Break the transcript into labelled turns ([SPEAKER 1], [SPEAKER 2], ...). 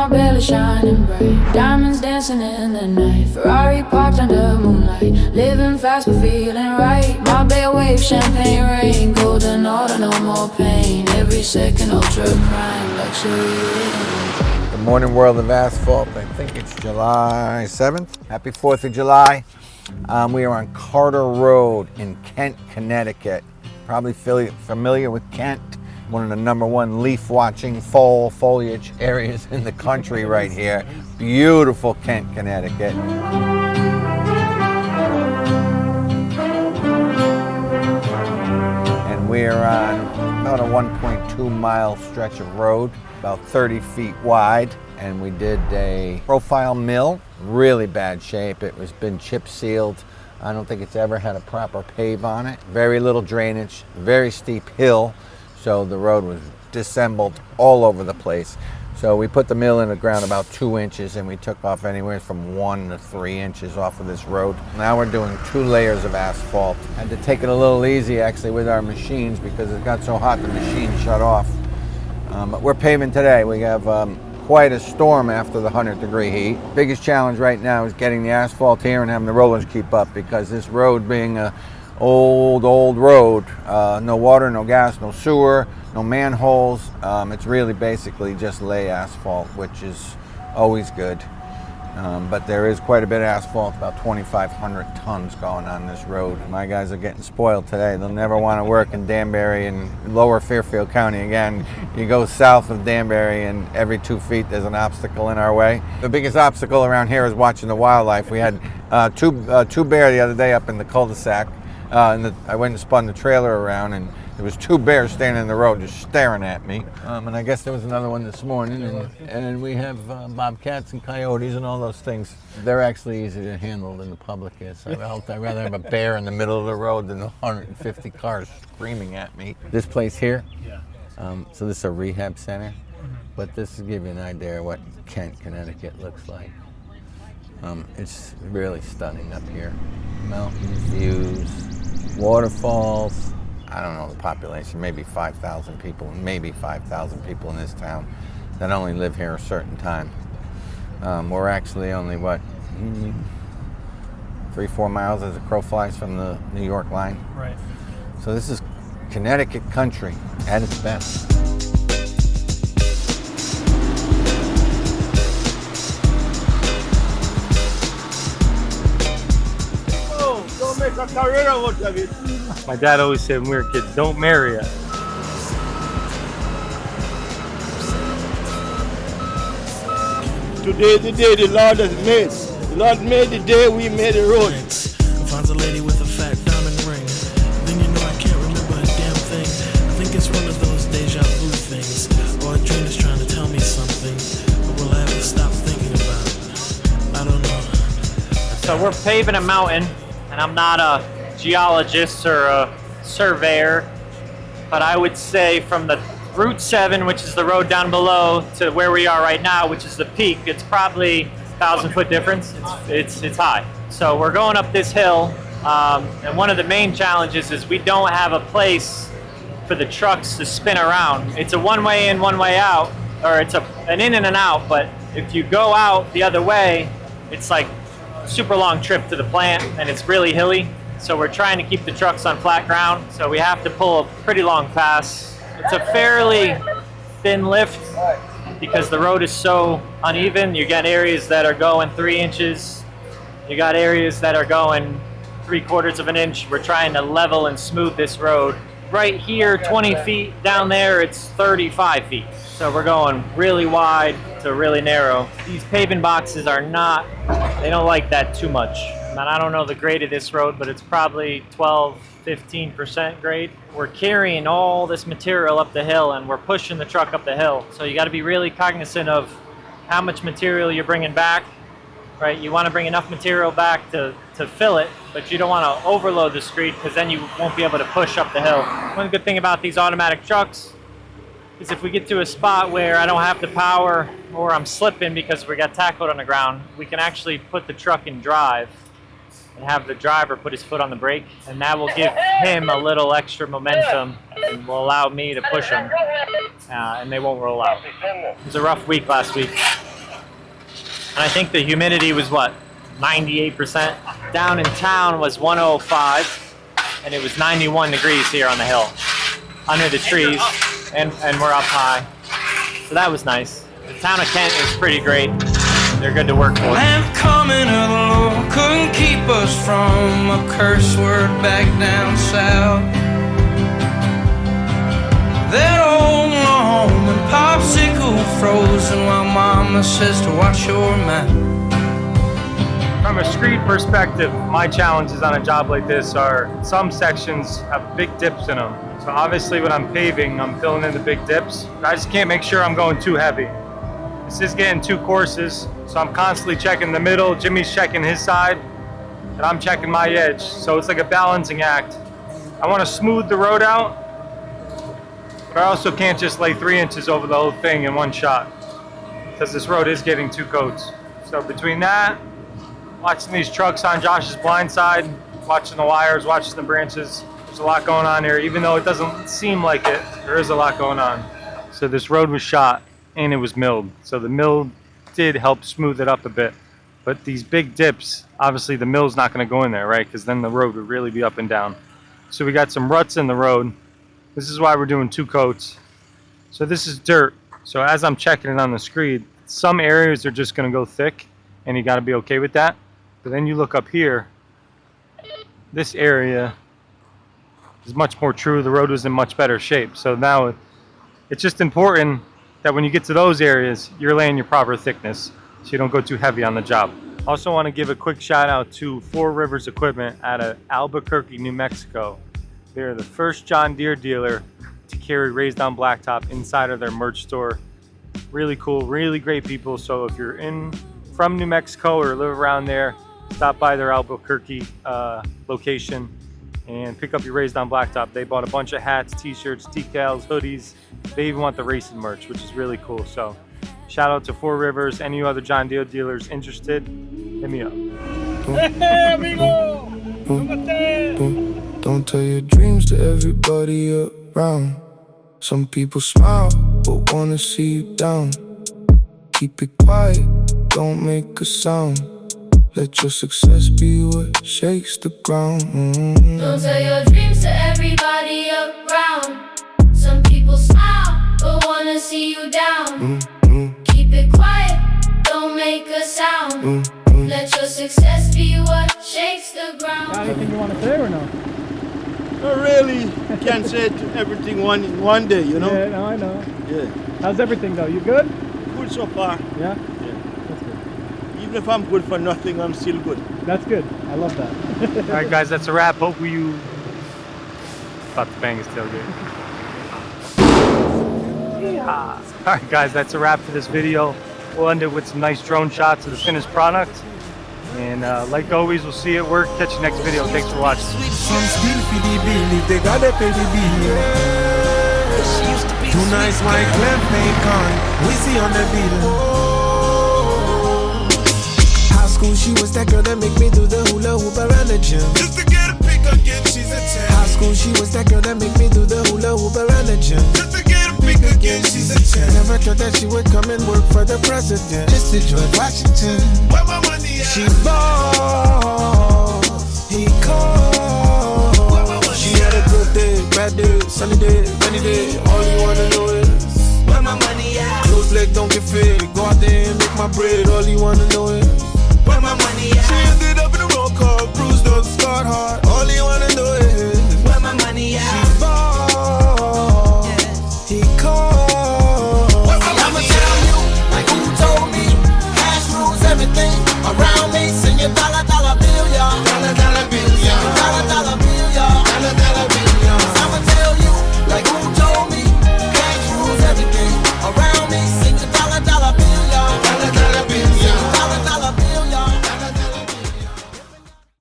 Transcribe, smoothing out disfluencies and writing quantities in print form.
[SPEAKER 1] belly shining bright. Diamonds dancing in the night. Ferrari parked under moonlight. Living fast but feeling right. My bed wave, champagne rain. Golden order, no more pain. Every second ultra prime. Luxury.
[SPEAKER 2] Good morning, world of asphalt. I think it's July 7th. Happy 4th of July. We are on Carter Road in Kent, Connecticut. Probably familiar with Kent. One of the #1 leaf watching fall foliage areas in the country right here. Beautiful Kent, Connecticut. And we're on about a 1.2 mile stretch of road, about 30 feet wide. And we did a profile mill, really bad shape. It was been chip sealed. I don't think it's ever had a proper pave on it. Very little drainage, very steep hill. So the road was disassembled all over the place. So we put the mill in the ground about 2 inches and we took off anywhere from 1 to 3 inches off of this road. Now we're doing 2 layers of asphalt. Had to take it a little easy actually with our machines because it got so hot the machine shut off. But we're paving today. We have quite a storm after the 100-degree heat. Biggest challenge right now is getting the asphalt here and having the rollers keep up because this road being a old road, no water, no gas, no sewer, no manholes. It's really basically just lay asphalt, which is always good. But there is quite a bit of asphalt, about 2,500 tons going on this road. My guys are getting spoiled today. They'll never want to work in Danbury and lower Fairfield County again. You go south of Danbury and every 2 feet there's an obstacle in our way. The biggest obstacle around here is watching the wildlife. We had two bear the other day up in the cul-de-sac. I went and spun the trailer around and there was 2 bears standing in the road just staring at me. And I guess there was another one this morning. And we have bobcats and coyotes and all those things. They're actually easier to handle than the public is. I'd rather have a bear in the middle of the road than 150 cars screaming at me. This place here, so this is a rehab center. But this will give you an idea of what Kent, Connecticut looks like. It's really stunning up here. Mountains, views, waterfalls. I don't know the population, maybe 5,000 people, maybe 5,000 people in this town that only live here a certain time. We're actually only, 3-4 miles as a crow flies from the New York line.
[SPEAKER 3] Right.
[SPEAKER 2] So this is Connecticut country at its best.
[SPEAKER 4] Don't make a career out of it.
[SPEAKER 3] My dad always said when we were kids, don't marry it.
[SPEAKER 4] Today is the day the Lord has made. The Lord made the day, we made the road.
[SPEAKER 5] Finds a lady with a fat diamond ring. Then you know I can't remember a damn thing. I think it's one of those deja vu things. Or a dream is trying to tell me something. But will I ever stop thinking about it? I don't know.
[SPEAKER 6] So we're paving a mountain, and I'm not a geologist or a surveyor, but I would say from the Route 7, which is the road down below, to where we are right now, which is the peak, it's probably 1,000-foot difference. It's high. So we're going up this hill, and one of the main challenges is we don't have a place for the trucks to spin around. It's a one-way in, one-way out, or it's an in and an out, but if you go out the other way, it's like a super long trip to the plant, and it's really hilly. So we're trying to keep the trucks on flat ground, so we have to pull a pretty long pass. It's a fairly thin lift because the road is so uneven. You got areas that are going 3 inches. You got areas that are going 3/4 of an inch. We're trying to level and smooth this road. Right here, 20 feet. Down there, it's 35 feet. So we're going really wide to really narrow. These paving boxes are not, they don't like that too much. And I don't know the grade of this road, but it's probably 12-15% grade. We're carrying all this material up the hill and we're pushing the truck up the hill. So you got to be really cognizant of how much material you're bringing back, right? You want to bring enough material back to fill it, but you don't want to overload the street because then you won't be able to push up the hill. One good thing about these automatic trucks is if we get to a spot where I don't have the power or I'm slipping because we got tackled on the ground, we can actually put the truck in drive and have the driver put his foot on the brake, and that will give him a little extra momentum and will allow me to push him, and they won't roll out. It was a rough week last week. And I think the humidity was what, 98%. Down in town was 105, and it was 91 degrees here on the hill, under the trees, and we're up high. So that was nice. The town of Kent is pretty great. They're good to work for.
[SPEAKER 7] And the coming of the Lord couldn't keep us from a curse word back down south. That old Norman popsicle frozen while Mama says to watch your mouth.
[SPEAKER 3] From a screed perspective, my challenges on a job like this are some sections have big dips in them. So obviously when I'm paving, I'm filling in the big dips. I just can't make sure I'm going too heavy. This is getting 2 courses, so I'm constantly checking the middle. Jimmy's checking his side, and I'm checking my edge. So it's like a balancing act. I want to smooth the road out, but I also can't just lay 3 inches over the whole thing in one shot, because this road is getting 2 coats. So between that, watching these trucks on Josh's blind side, watching the wires, watching the branches, there's a lot going on here. Even though it doesn't seem like it, there is a lot going on. So this road was shot and it was milled. So the mill did help smooth it up a bit. But these big dips, obviously the mill's not going to go in there, right? Because then the road would really be up and down. So we got some ruts in the road. This is why we're doing 2 coats. So this is dirt. So as I'm checking it on the screed, some areas are just going to go thick, and you got to be okay with that. But then you look up here, this area is much more true. The road was in much better shape. So now it's just important that when you get to those areas, you're laying your proper thickness so you don't go too heavy on the job. Also want to give a quick shout out to 4 Rivers Equipment out of Albuquerque, New Mexico. They're the first John Deere dealer to carry raised down blacktop inside of their merch store. Really cool, really great people. So if you're from New Mexico or live around there, stop by their Albuquerque location and pick up your raised down blacktop. They bought a bunch of hats, t-shirts, decals, hoodies. They even want the racing merch, which is really cool. So shout out to 4 Rivers. Any other John Deere dealers interested, hit me up.
[SPEAKER 8] Don't tell your dreams to everybody around. Some people smile but wanna see you down. Keep it quiet, don't make a sound. Let your success be what shakes the ground.
[SPEAKER 1] Don't tell your dreams to everybody around. Some people smile but wanna see you down. Keep it quiet, don't make a sound. Let your success be what shakes the ground.
[SPEAKER 9] Got anything you want to say or no?
[SPEAKER 4] Not really. Can't say everything in one day, you know?
[SPEAKER 9] Yeah, no, I know.
[SPEAKER 4] Yeah.
[SPEAKER 9] How's everything though? You good?
[SPEAKER 4] Good so far.
[SPEAKER 9] Yeah?
[SPEAKER 4] Yeah.
[SPEAKER 9] That's good.
[SPEAKER 4] Even if I'm good for nothing, I'm still good.
[SPEAKER 9] That's good. I love that.
[SPEAKER 3] All right, guys, that's a wrap. Hope you about to bang his tailgate. Yeah. All right, guys, that's a wrap for this video. We'll end it with some nice drone shots of the finished product. And like always, we'll see you at work. Catch you next video. Thanks for watching.
[SPEAKER 8] Some still for the bill if they gotta pay the bill. Too nice, my clamp make on. We see on the bill. High school, she was that girl that make me do the hula hoop around the gym. Just to get a pick again, she's a 10. High school, she was that girl that make me do the hula hoop around the gym. Just to get a pick again, she's a 10. Never thought that she would come and work for the president. Just to George Washington. Where my money at? She ball, he called. She had a good day, bad day, sunny day, rainy day. All you wanna know is where my money at? Close leg don't get fed. Go out there and make my bread. All you wanna